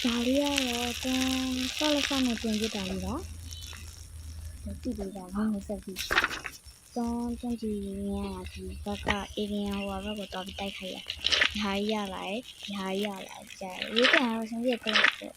လေးကတော့ဆောလက်ဆောနဲ့ပြင်ပြတာလေးပါတိတိကငုံနေဆက်ပြီးတွန်းကြည့်နေရဒီဘက်ကအေရီယာဟိုဘက်ကိုတော့တိုက်ခိုက်ရဒီဟာကြီးရလာတယ်ဒီဟာကြီးရလာကြတယ်ရေးပြန်တော့စင်ပြည့်တော့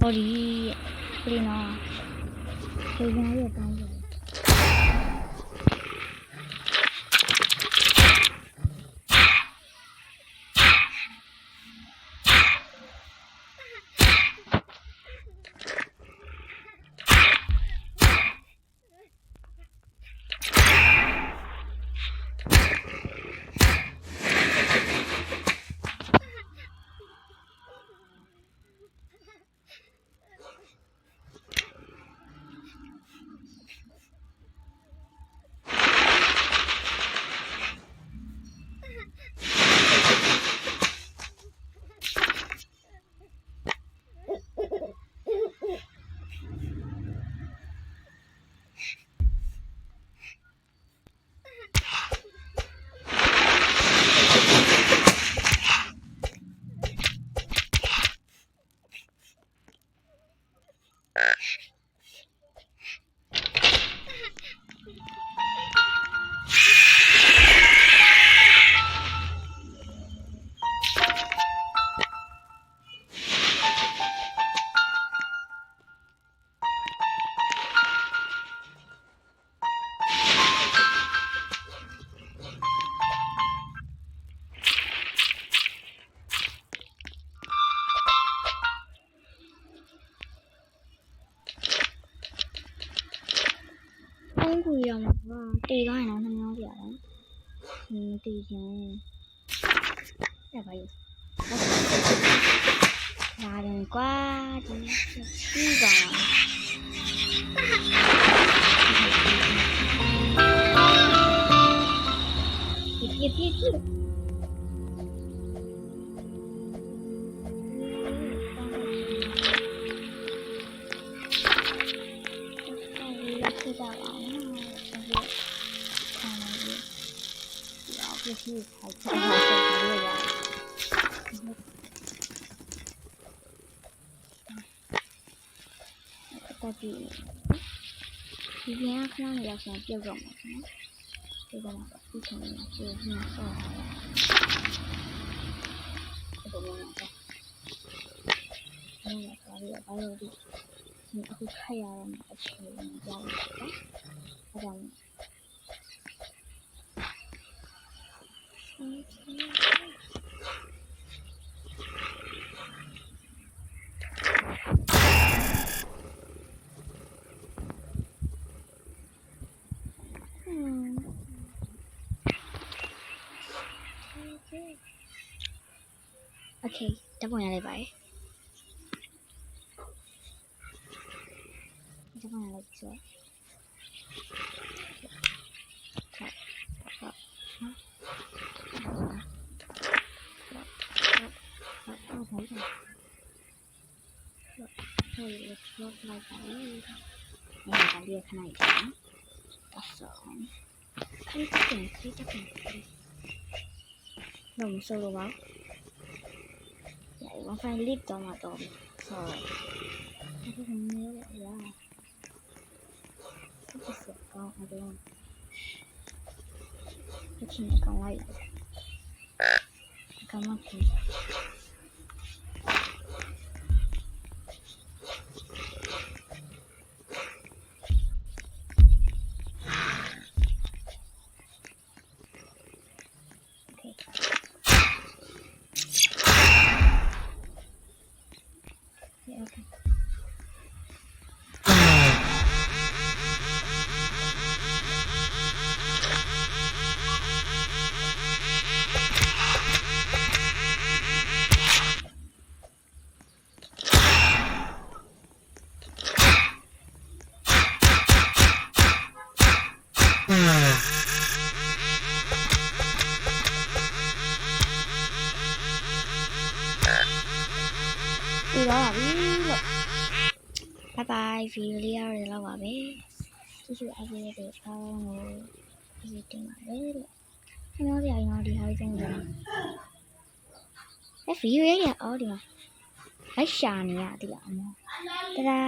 ဟိုဒီပြည်နော်ဒီကနေ့တောင်းတယ်ကိုရမှာတေးသွားရင်တော့နှမျောပြရတယ်တေးချင်းရပါရဲ့လာတယ်ကွာဒီပါပြที่ใช้ใช้หาเจอเขาเลยอ่ะแต่ทีนี้ข้างอยากจะเกี่ยวกับมันนะเกี่ยวกับมันที่ทำงานเกี่ยวกับมันก็ตรงนี้ก็นี่แหละก็เรียกว่าเราดินี่คือใครอะไรมาเชื่อมันยาวนะอะไรโอเคจะพูดอะไรไปจะพูดอะไรสวยรถเราไปในการเรียกขนาดนี้ต่อสองคลิปจะเป็นหนุ่มโซโลวะใหญ่ว่าไฟรีบต่อมาต่อสองที่ตรงนี้แหละว่าก็จะเสียกองอะไรก็ทิ้งกองไว้ก็มาทิ้ง ပြီးတော့ပြီလို့ bye bye ဗီဒီယိုလေးရတော့လောက်ပါပဲကြည့်ရှုအားပေးတဲ့အားလုံးကိုဒီတင်ပါတယ်လို့ခင်ဗျားတို့ရောဒီဟာလေးသုံးကြတယ်ဗီဒီယိုရဲ့အော်ဒီမှာလိုက်ရှာနေရတိလားအမောတဒါ